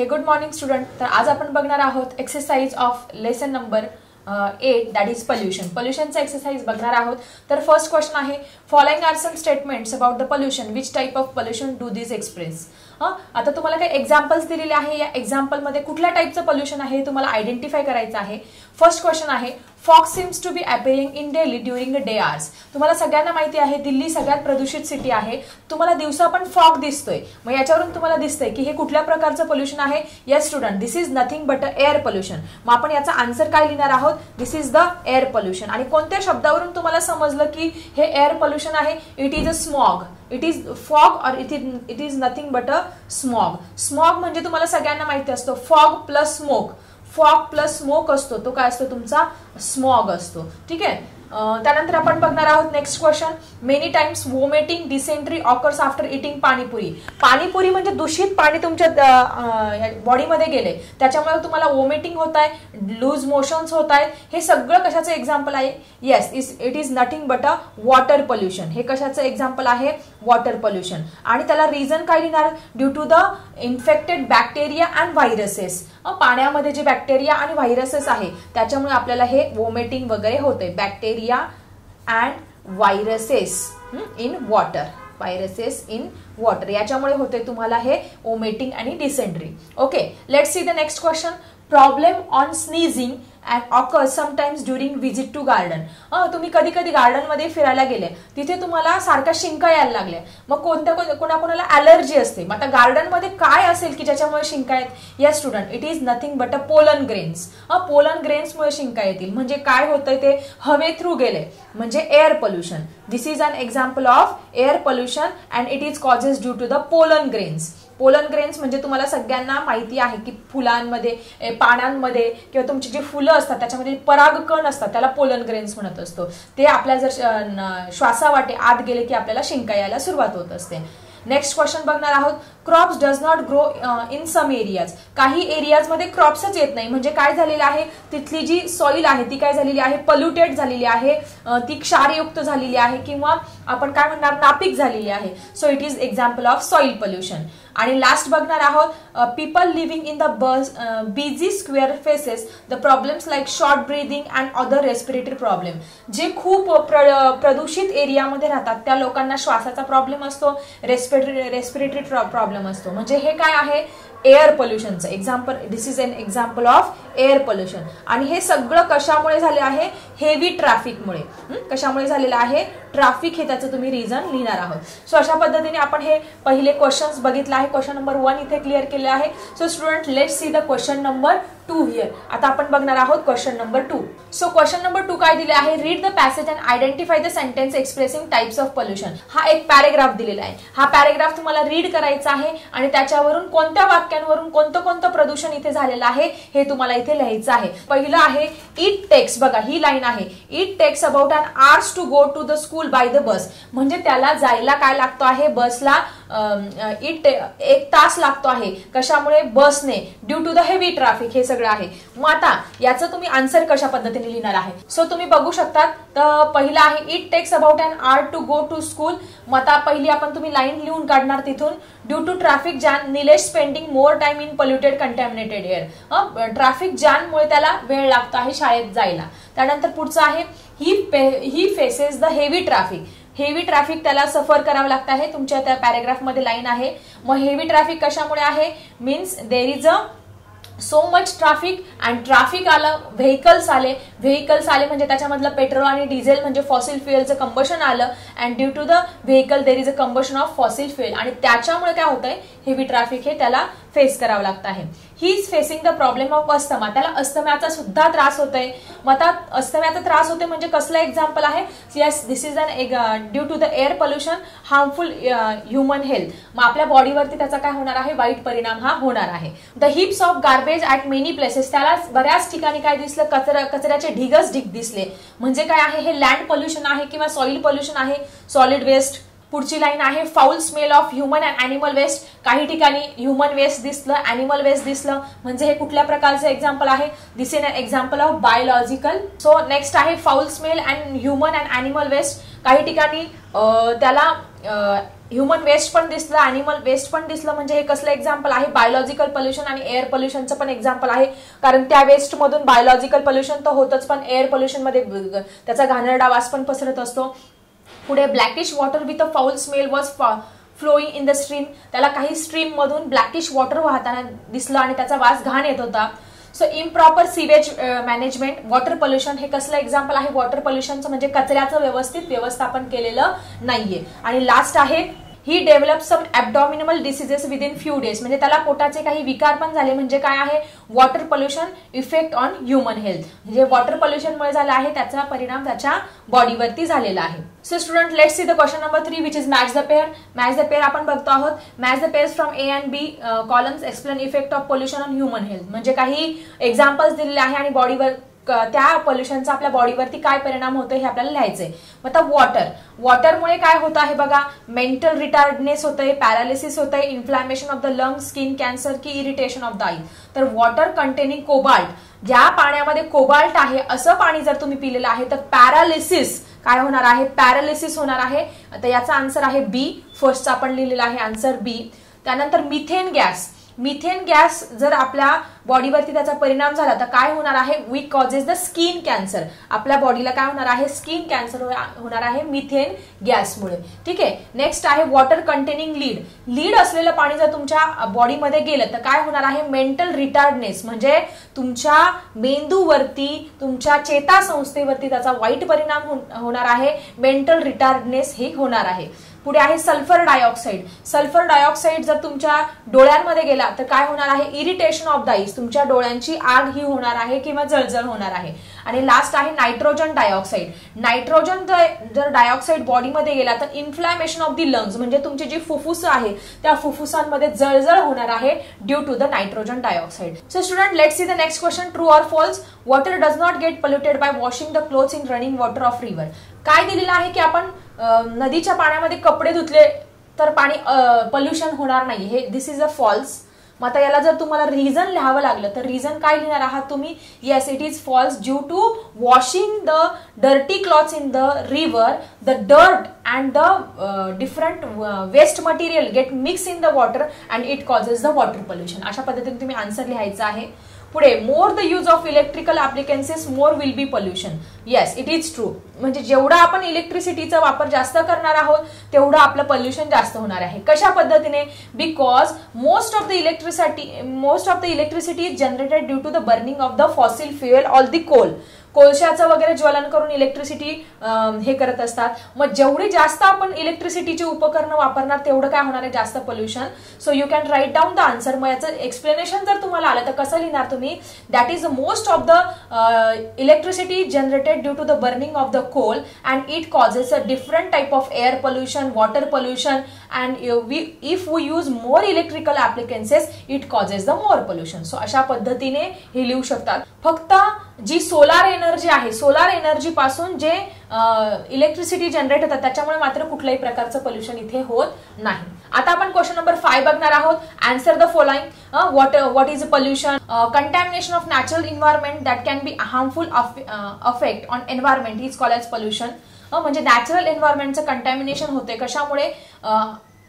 हे good morning student. तर आज आपण बघणार आहोत exercise of lesson number 8 that is pollution. पोल्युशनचा एक्सरसाइज बघणार आहोत. तर फर्स्ट क्वेश्चन आहे, following are some statements about the pollution, which type of pollution do this express. आता तुम्हाला काही एक्झाम्पल्स दिलेले आहे. या एक्झाम्पल मध्ये कुठल्या टाइपचं पोल्युशन आहे तुम्हाला आयडेंटिफाय करायचं आहे. फर्स्ट क्वेश्चन आहे, fog seems to be appearing in Delhi during the day hours. तुम्हाला सगळ्यांना माहिती आहे दिल्ली सगळ्यात प्रदूषित सिटी आहे. तुम्हाला दिवसा पण फॉग दिसतोय. मग याच्यावरून तुम्हाला दिसतंय की हे कुठल्या प्रकारचं पोल्युशन आहे. Yes student, this is nothing but a air pollution. मग आपण याचा आन्सर काय लिहिणार आहोत, this is the air pollution. आणि कोणत्या शब्दावरून तुम्हाला समजलं की हे एअर पोल्युशन आहे. It is a smog, it is fog और it is nothing but a smog. Smog म्हणजे तुम्हाला सगळ्यांना माहिती असतो fog plus smoke. Fog plus smoke असतो तो काय असतो तुमचा स्मॉग असतो. ठीक आहे. त्यानंतर आपण बघणार आहोत next question, many times vomiting dysentery occurs after eating panipuri. Panipuri म्हणजे दूषित पाणी तुमच्या बॉडीमध्ये गेले त्याच्यामुळे तुम्हाला वोमिटिंग होत आहे, लूज मोशन्स होत आहेत. हे सगळं कशाचं एक्झाम्पल आहे. Yes, it is nothing but a water pollution. हे कशाचं एक्झाम्पल आहे, वॉटर पोल्युशन. आणि त्याला रिझन काय लिहिणार, due to the infected bacteria and viruses. पाण्यामध्ये जे बॅक्टेरिया आणि व्हायरसेस आहे त्याच्यामुळे आपल्याला हे वोमिटिंग वगैरे होते. Bacteria and viruses in water, viruses in water याच्यामुळे होते तुम्हाला हे वोमिटिंग आणि dysentery. Okay, let's see the next question, problem on sneezing and occurs sometimes during visit to garden. तुम्ही कधी कधी गार्डन मध्ये फिरायला गेले, तिथे तुम्हाला सारख्या शिंका यायला लागल्या. मग कोणाकोणाला अलर्जी असते. मग आता गार्डन मध्ये काय असेल की ज्याच्यामुळे शिंका आहेत. Yes student, it is nothing but a pollen grains. Pollen ग्रेन्समुळे शिंका येतील. म्हणजे काय होतंय ते हवे थ्रू गेले म्हणजे air pollution. This is an example of air pollution and it is causes due to the pollen grains. Pollen grains म्हणजे तुम्हाला सगळ्यांना माहिती आहे की फुलांमध्ये, पानांमध्ये किंवा तुमची जी फुलं असतात त्याच्यामध्ये परागकण असतात त्याला पोलन ग्रेन्स म्हणत असतो. ते आपल्या जर श्वासावाटे आत गेले की आपल्याला शिंका यायला सुरुवात होत असते. नेक्स्ट क्वेश्चन बघणार आहोत, crops does not grow in some areas. काही एरियाज मध्ये क्रॉप्सच येत नाही. म्हणजे काय झालेलं आहे, तिथली जी सॉइल आहे ती काय झालेली आहे, पोल्युटेड झालेली आहे, ती क्षारयुक्त झालेली आहे किंवा आपण काय म्हणणार नापीक झालेली आहे. So it is example of soil pollution. आणि लास्ट बघणार आहोत, people living in the busy square faces the problems like short breathing and other respiratory problem. जे खूप प्रदूषित एरियामध्ये राहतात त्या लोकांना श्वासाचा प्रॉब्लेम असतो, रेस्पिरेटरी प्रॉब्लेम असतो. म्हणजे हे काय आहे, एअर पोल्युशनचं example. This is an example of air pollution. आणि हे सगळं कशामुळे झाले आहे, हेवी ट्रॅफिकमुळे. कशामुळे झालेलं आहे, ट्रॅफिक हे त्याचं तुम्ही रिझन लिहिणार आहोत. सो अशा पद्धतीने आपण हे पहिले क्वेश्चन्स बघितले आहे. क्वेश्चन नंबर 1 इथे क्लिअर केले आहे. So student, let's see the question number 2 here. आता आपण बघणार आहोत question number 2. So question number 2 काय दिले आहे, read the passage and identify the sentence expressing types of pollution. हा एक पॅरेग्राफ दिलेला आहे. हा पॅरेग्राफ तुम्हाला रीड करायचा आहे आणि त्याच्यावरून कोणत्या वाक्यांवरून कोणतं प्रदूषण इथे झालेलं आहे हे तुम्हाला इथे लिहायचं आहे. पहिलं आहे, इट टेक्स. बघा ही लाईन आहे, it takes about an hours to go to the school by the bus. म्हणजे त्याला जायला काय लागतो आहे, बसला 1 तास लागतो आहे. कशामुळे, बसने, due to the heavy traffic. हे सगळं आहे. मग आता याचं तुम्ही आन्सर कशा पद्धतीने लिहिणार आहे. सो तुम्ही बघू शकता. तर पहिला आहे, it takes about an hour to go to school. मग आता पहिली आपण तुम्ही लाईन लिहून काढणार तिथून, due to traffic jam Nilesh spending more time in polluted contaminated air. Traffic जॅममुळे त्याला वेळ लागतो आहे शाळेत जायला. त्यानंतर पुढचं आहे, he faces the heavy traffic. Heavy traffic त्याला सफर करावं लागतं आहे. तुमच्या त्या पॅरेग्राफ मध्ये लाईन आहे. मग हेवी ट्रॅफिक कशामुळे आहे, means there is a so much traffic and traffic आलं, व्हेकल्स आले म्हणजे त्याच्यामधलं पेट्रोल आणि डिझेल म्हणजे फॉसिल फ्युएलचं कंबशन आलं. And due to the vehicle there is a combustion of fossil fuel. आणि त्याच्यामुळे काय होतंय, हेवी ट्रॅफिक हे त्याला फेस करावं लागतं आहे. He is facing the problem of asthma. त्याला अस्थम्याचा सुद्धा त्रास होतोय. मग आता अस्थम्याचा त्रास होते म्हणजे कसलं एक्झाम्पल आहे, yes, this is an due to the air pollution harmful human health. मग आपल्या बॉडीवरती त्याचा काय होणार आहे, वाईट परिणाम हा होणार आहे. The hips of garbage at many places. त्याला बऱ्याच ठिकाणी काय दिसलं, कचऱ्याचे ढिगच दिसले. म्हणजे काय आहे, हे लँड पोल्युशन आहे किंवा सॉइल पोल्युशन आहे, सॉलिड वेस्ट. पुढची लाईन आहे, foul smell of human and animal waste. काही ठिकाणी ह्युमन वेस्ट दिसलं, अॅनिमल वेस्ट दिसलं. म्हणजे हे कुठल्या प्रकारचं एक्झाम्पल आहे, this is an example of biological. So next आहे, foul smell and human and animal waste. काही ठिकाणी त्याला ह्युमन वेस्ट पण दिसलं, अॅनिमल वेस्ट पण दिसलं. म्हणजे हे कसलं एक्झाम्पल आहे, बायोलॉजिकल पोल्युशन आणि एअर पोल्युशनचं पण एक्झाम्पल आहे. कारण त्या वेस्ट मधून बायोलॉजिकल पोल्युशन तर होतच, पण एअर पोल्युशन मध्ये त्याचा घाणेरडा वास पण पसरत असतो. पुढे blackish water with a foul smell was flowing in the stream. त्याला काही स्ट्रीम मधून ब्लॅकिश वॉटर वाहताना दिसलं आणि त्याचा वास घाण येत होता. So improper sewage management, water pollution हे कसलं एक्झाम्पल आहे वॉटर पोल्युशनचं, म्हणजे कचऱ्याचं व्यवस्थित व्यवस्थापन केलेलं नाहीये. आणि लास्ट आहे he develop some abdominal diseases within few days. म्हणजे त्याला पोटाचे काही विकार पण झाले. म्हणजे काय आहे, water pollution effect on human health. म्हणजे वॉटर पोल्युशनमुळे झाला आहे, त्याचा परिणाम त्याच्या बॉडीवरती झालेला आहे. So student, let's see the question number 3 which is match the pair. Match the pair आपण बघतो आहोत. Match the pairs from A and B columns explain effect of pollution on human health. म्हणजे काही एक्झाम्पल्स दिलेले आहे आणि बॉडीवर त्या पोल्युशनचा आपल्या बॉडीवरती काय परिणाम होतो हे आपल्याला लिहायचंय. मग आता वॉटरमुळे काय होत आहे बघा, मेंटल रिटार्डनेस होतंय, पॅरालिसिस होतंय, inflammation of the lung, skin cancer की इरिटेशन ऑफ द आई. तर वॉटर कंटेनिंग कोबाल्ट, ज्या पाण्यामध्ये कोबाल्ट आहे असं पाणी जर तुम्ही पिलेलं आहे तर पॅरालिसिस काय होणार आहे, पॅरालिसिस होणार आहे. तर याचा आन्सर आहे बी. फर्स्टचा आपण लिहिलेला आहे आन्सर बी. त्यानंतर मिथेन गॅस, मिथेन गॅस जर आपल्या बॉडीवरती त्याचा परिणाम झाला तर काय होणार आहे, we causes the skin cancer. आपल्या बॉडीला काय होणार आहे, स्किन कॅन्सर होणार आहे मिथेन गॅसमुळे. ठीक आहे. नेक्स्ट आहे वॉटर कंटेनिंग लीड. लीड असलेलं पाणी जर तुमच्या बॉडीमध्ये गेलं तर काय होणार आहे, मेंटल रिटार्डनेस. म्हणजे तुमच्या मेंदूवरती, तुमच्या चेतासंस्थेवरती त्याचा वाईट परिणाम होणार आहे. मेंटल रिटार्डनेस हे होणार आहे. पुढे आहे सल्फर डायऑक्साईड. सल्फर डायऑक्साईड जर तुमच्या डोळ्यांमध्ये गेला तर काय होणार आहे, इरिटेशन ऑफ द आईज. तुमच्या डोळ्यांची आग ही होणार आहे किंवा जळजळ होणार आहे. आणि लास्ट आहे नायट्रोजन डायऑक्साईड. नायट्रोजन जर डायऑक्साईड बॉडीमध्ये गेला तर इन्फ्लॅमेशन ऑफ द लंग्स, म्हणजे तुमची जी फुफ्फुस आहे त्या फुफ्फुसांमध्ये जळजळ होणार आहे due to the nitrogen dioxide. So student, let's see the next question. True or false, water does not get polluted by washing the clothes in running water of river. काय दिलेलं आहे की आपण नदीच्या पाण्यामध्ये कपडे धुतले तर पाणी पोल्युशन होणार नाही. हे दिस इज अ फॉल्स. मग आता याला जर तुम्हाला रिझन लिहावं लागलं तर रिझन काय लिहिणार आहात तुम्ही, yes it is false due to washing the dirty clothes in the river, the dirt and the different waste material get mix in the water and it causes the water pollution. अशा पद्धतीने तुम्ही answer लिहायचा आहे. पुढे more the use of electrical appliances more will be pollution. Yes it is true. म्हणजे जेवढा आपण इलेक्ट्रिसिटीचा वापर जास्त करणार आहोत तेवढं आपलं पोल्युशन जास्त होणार आहे. कशा पद्धतीने, because most of the electricity is generated due to the burning of the fossil fuel all the coal. कोळशाचं वगैरे ज्वलन करून इलेक्ट्रिसिटी हे करत असतात. मग जेवढी जास्त आपण इलेक्ट्रिसिटीची उपकरणं वापरणार तेवढं काय होणार आहे, जास्त pollution. So you can write down the answer. मग याचं एक्सप्लेनेशन जर तुम्हाला आलं तर कसं लिहिणार तुम्ही, that is most of the electricity generated due to the burning of the coal and it causes a different type of air pollution, water pollution and if we use more electrical appliances it causes the more pollution. So अशा पद्धतीने हे लिहू शकतात. फक्त जी solar energy आहे, solar energy पासून जे इलेक्ट्रिसिटी जनरेट होतात त्याच्यामुळे मात्र कुठल्याही प्रकारचं पोल्युशन इथे होत नाही. आता आपण क्वेश्चन नंबर 5 बघणार आहोत. Answer the following. What is pollution, contamination of natural environment that can be harmful affect on environment is called as pollution. म्हणजे नॅचरल एन्व्हायरमेंटचं कंटॅमिनेशन होते, कशामुळे,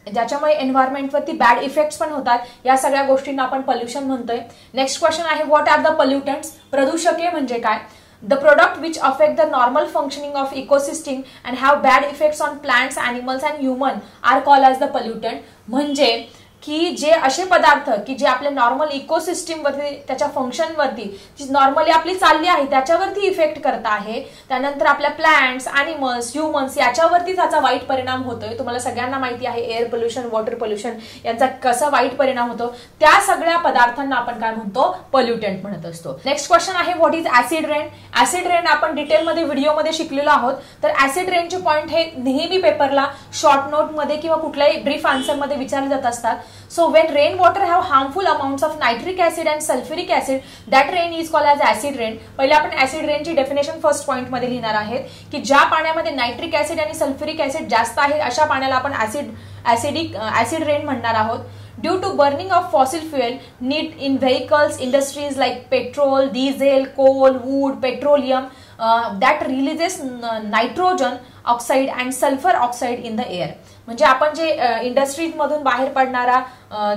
ज्याच्यामुळे एन्व्हायरमेंटवरती बॅड इफेक्ट्स पण होतात. या सगळ्या गोष्टींना आपण पोल्युशन म्हणतोय. नेक्स्ट क्वेश्चन आहे व्हॉट आर द पोल्युटंट्स. प्रदूषके म्हणजे काय, the product which affect the normal functioning of ecosystem and have bad effects on plants, animals and human are called as the pollutant. म्हणजे की जे असे पदार्थ की जे आपल्या नॉर्मल इकोसिस्टमवरती, त्याच्या फंक्शनवरती, जी नॉर्मली आपली चालली आहे त्याच्यावरती इफेक्ट करत आहे, त्यानंतर आपल्या प्लांट्स, ॲनिमल्स, ह्युमन्स याच्यावरती त्याचा वाईट परिणाम होतोय. तुम्हाला सगळ्यांना माहिती आहे एअर पोल्युशन, वॉटर पोल्युशन यांचा कसा वाईट परिणाम होतो. त्या सगळ्या पदार्थांना आपण काय म्हणतो, पोल्युटंट म्हणत असतो. नेक्स्ट क्वेश्चन आहे what is acid rain. Acid rain आपण डिटेलमध्ये व्हिडिओमध्ये शिकलेलो आहोत. तर ऍसिड रेनचे पॉईंट हे नेहमी पेपरला शॉर्ट नोटमध्ये किंवा कुठल्याही ब्रीफ आन्सरमध्ये विचारले जात असतात. So when rainwater have harmful amounts of nitric acid and sulfuric acid, that rain is called as acid rain. पहिले आपण acid rain ची डेफिनेशन फर्स्ट पॉइंट मध्ये लिहिणार आहेत की ज्या पाण्यामध्ये नायट्रिक ऍसिड आणि सल्फ्युरिक ऍसिड जास्त आहे अशा पाण्याला आपण ऍसिड रेन म्हणणार आहोत. Due to burning of fossil fuel need in vehicles, industries like petrol, diesel, coal, wood, petroleum, that releases nitrogen oxide and sulphur oxide in the air. म्हणजे आपण जे इंडस्ट्रीजमधून बाहेर पडणारा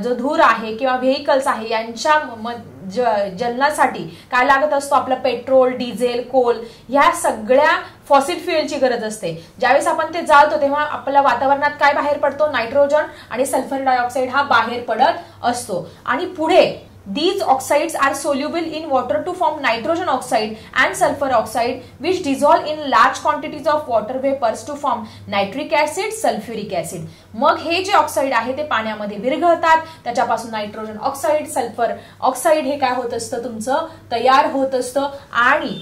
जो धूर आहे किंवा व्हेकल्स आहे यांच्या जलनासाठी काय लागत असतो, आपलं पेट्रोल, डिझेल, कोल ह्या सगळ्या फॉसिल फ्युएलची गरज असते. ज्यावेळेस आपण ते जाळतो तेव्हा आपल्या वातावरणात काय बाहेर पडतो, नायट्रोजन आणि सल्फर डायऑक्साईड हा बाहेर पडत असतो. आणि पुढे these oxides are soluble in water to form nitrogen oxide and sulfur oxide which dissolve in large quantities of water vapors to form nitric acid, sulfuric acid. मग हे जे ऑक्साईड आहे ते पाण्यामध्ये विरघळतात, त्याच्यापासून नायट्रोजन ऑक्साईड, सल्फर ऑक्साईड हे काय होत असतं तुमचं तयार होत असतं. आणि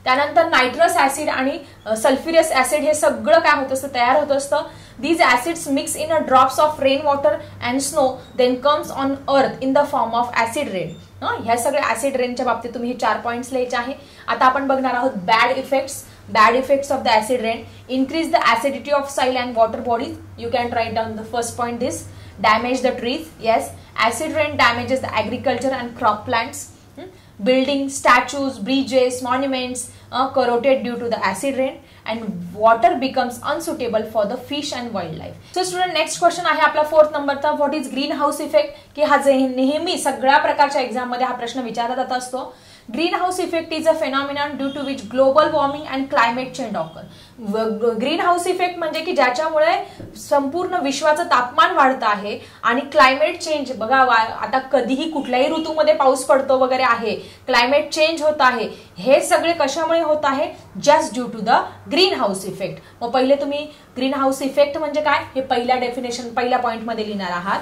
त्यानंतर नायट्रस ऍसिड आणि सल्फ्युरियस ऍसिड हे सगळं काय होत असतं तयार होत असतं. These acids mix in a drops of rainwater and snow then comes on earth in the form of acid rain. ह्या सगळ्या ऍसिड रेनच्या बाबतीत तुम्ही हे 4 पॉइंट्स लिहायचे आहे. आता आपण बघणार आहोत bad effects of the acid rain. Increase the acidity of soil and water bodies. You can write down the first point this. Damage the trees. Yes, acid rain damages the agriculture and crop plants. Building, statues, bridges, monuments corroded due to the acid rain and water becomes unsuitable for the fish and wildlife. So student, next question आहे आपला 4th नंबरचा. What is green house effect? की हा नेहमी सगळ्या प्रकारच्या exam मध्ये हा प्रश्न विचारला जात असतो. Greenhouse effect is a phenomenon due to which global warming and climate change occur. Green house effect म्हणजे की ज्याच्यामुळे संपूर्ण विश्वाचं तापमान वाढतं आहे आणि क्लायमेट चेंज बघा, आता कधीही कुठल्याही ऋतूमध्ये पाऊस पडतो वगैरे आहे, क्लायमेट चेंज होत आहे, हे सगळे कशामुळे होत आहे? Just due to the green house effect. मग पहिले तुम्ही ग्रीन हाऊस इफेक्ट म्हणजे काय हे पहिल्या पॉइंट मध्ये लिहिणार आहात.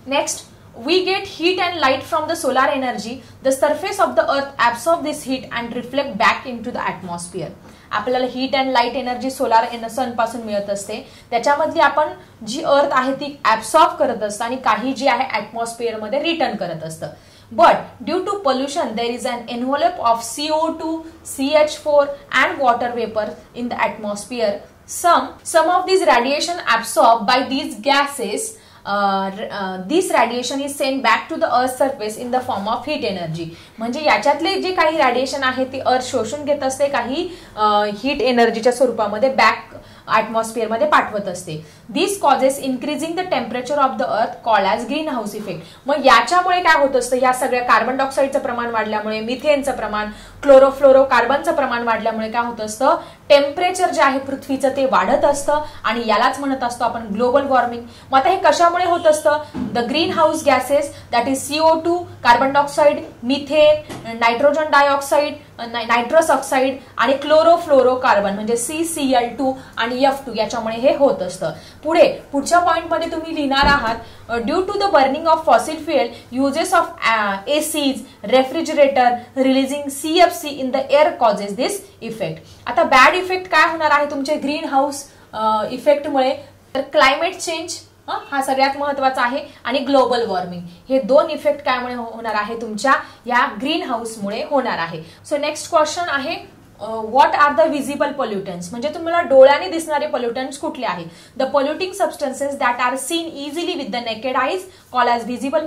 Next, we get heat and light from the solar energy. The surface of the earth absorb this heat and reflect back into the atmosphere. आपल्याला heat and light energy solar sun पासून मिळत असते. त्याच्यामधली आपण जी अर्थ आहे ती ऍब्सॉर्ब करत असतं आणि काही जी आहे ऍटमॉस्फिअर मध्ये रिटर्न करत असतं. But due to pollution, there is an envelope of CO2, CH4 and water vapor in the atmosphere. Some of these radiation absorbed by these gases. This radiation is sent back to the earth surface in the form of heat energy. म्हणजे याच्यातले जे काही radiation आहे ते अर्थ शोषून घेत असते, काही हीट एनर्जीच्या स्वरूपामध्ये बॅक ऍटमॉस्फिअर मध्ये पाठवत असते. This causes increasing the temperature of the earth called as green house effect. मग याच्यामुळे काय होत असतं, या सगळ्या कार्बन डायऑक्साईडचं प्रमाण वाढल्यामुळे, मिथेनचं प्रमाण, क्लोरोफ्लोरो कार्बनचं प्रमाण वाढल्यामुळे काय होत असतं, टेम्परेचर जे आहे पृथ्वीचं ते वाढत असतं आणि यालाच म्हणत असतो आपण ग्लोबल वॉर्मिंग. मग आता हे कशामुळे होत असतं? The green house gases that is CO2, carbon dioxide, methane, nitrogen dioxide, nitrous oxide आणि क्लोरोफ्लोरो कार्बन म्हणजे CCl2 आणि F2 याच्यामुळे हे होत असतं. पुढच्या पॉइंट मध्ये तुम्ही लिहिणार आहात due to the burning of fossil fuel uses of ACs, refrigerator releasing CFC in the air causes this effect. आता बॅड इफेक्ट काय होणार आहे तुमचे ग्रीन हाऊस इफेक्टमुळे? तर क्लायमेट चेंज हा सगळ्यात महत्वाचा आहे आणि ग्लोबल वॉर्मिंग हे 2 इफेक्ट कायमुळे होणार आहे तुमच्या या ग्रीन हाऊसमुळे होणार आहे. सो नेक्स्ट क्वेश्चन आहे what are the visible pollutants? म्हणजे तुम्हाला डोळ्याने दिसणारे पोल्युटन्स कुठले आहे? The polluting substances that are seen easily with the naked eyes call as visible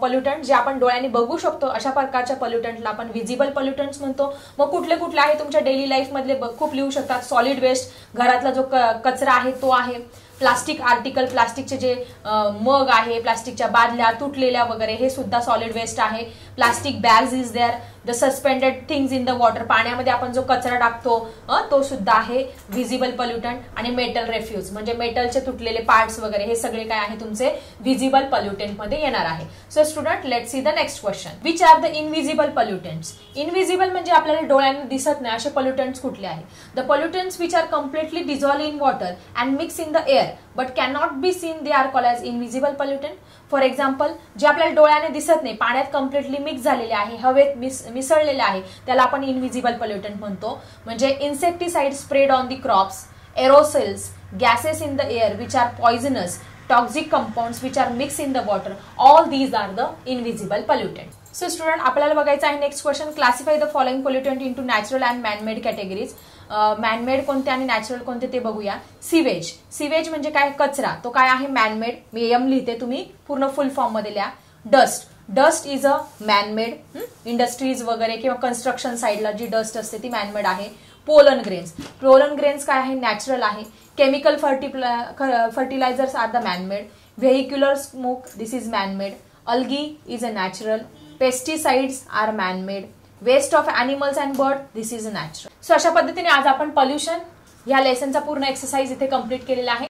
pollutant. जे आपण डोळ्याने बघू शकतो अशा प्रकारच्या पोल्युटंटला आपण व्हिजिबल पोल्युटंट्स म्हणतो. मग कुठले कुठले आहे तुमच्या डेली लाईफ मधले खूप लिहू शकतात. सॉलिड वेस्ट, घरातला जो कचरा आहे तो आहे. प्लास्टिक आर्टिकल, प्लास्टिकचे जे मग आहे, प्लास्टिकच्या बादल्या तुटलेल्या वगैरे हे सुद्धा सॉलिड वेस्ट आहे. Plastic bags is there. The suspended things in the water, पाण्यामध्ये आपण जो कचरा टाकतो तो सुद्धा आहे व्हिजिबल पोल्युटंट. आणि मेटल रेफ्यूज म्हणजे मेटलचे तुटलेले पार्ट्स वगैरे हे सगळे काय आहे तुमचे व्हिजिबल पोल्युटंट मध्ये येणार आहे. So student, let's see the next question. Which are the invisible pollutants? Invisible म्हणजे आपल्याला डोळ्याने दिसत नाही असे पोल्युटंट्स कुठले आहेत? The pollutants which are completely dissolve in water and mix in the air but can not be seen, they are called as invisible pollutant. For example, जे आपल्याला डोळ्याने दिसत नाही, पाण्यात कम्प्लिटली मिक्स झालेले आहे, हवेत मिसळलेले आहे, त्याला आपण इनव्हिजिबल पोल्युटंट म्हणतो. म्हणजे insecticide spread on the crops, aerosols, gases in the air which are poisonous, toxic compounds which are mix in the water, all these are the invisible pollutant. So student, आपल्याला बघायचं आहे next question. Classify the following pollutant into natural and manmade categories. Manmade कोणते आणि natural कोणते ते बघूया. Sewage म्हणजे काय? कचरा. तो काय आहे? मॅनमेड. मी एम लिहिते, तुम्ही पूर्ण फुल फॉर्म मध्ये लिहा. Dust dust is a man-made, industries वगैरे किंवा कन्स्ट्रक्शन साईडला जी डस्ट असते ती मॅनमेड आहे. पोलन ग्रेन्स काय आहे, नॅचरल आहे. Chemical fertilisers are the manmade. Vehicular smoke, this is manmade. Algae is a natural. Pesticides are manmade. Waste of animals and bird, this is a natural. So अशा पद्धतीने आज आपण pollution या लेसनचा पूर्ण exercise इथे कंप्लीट केलेला आहे.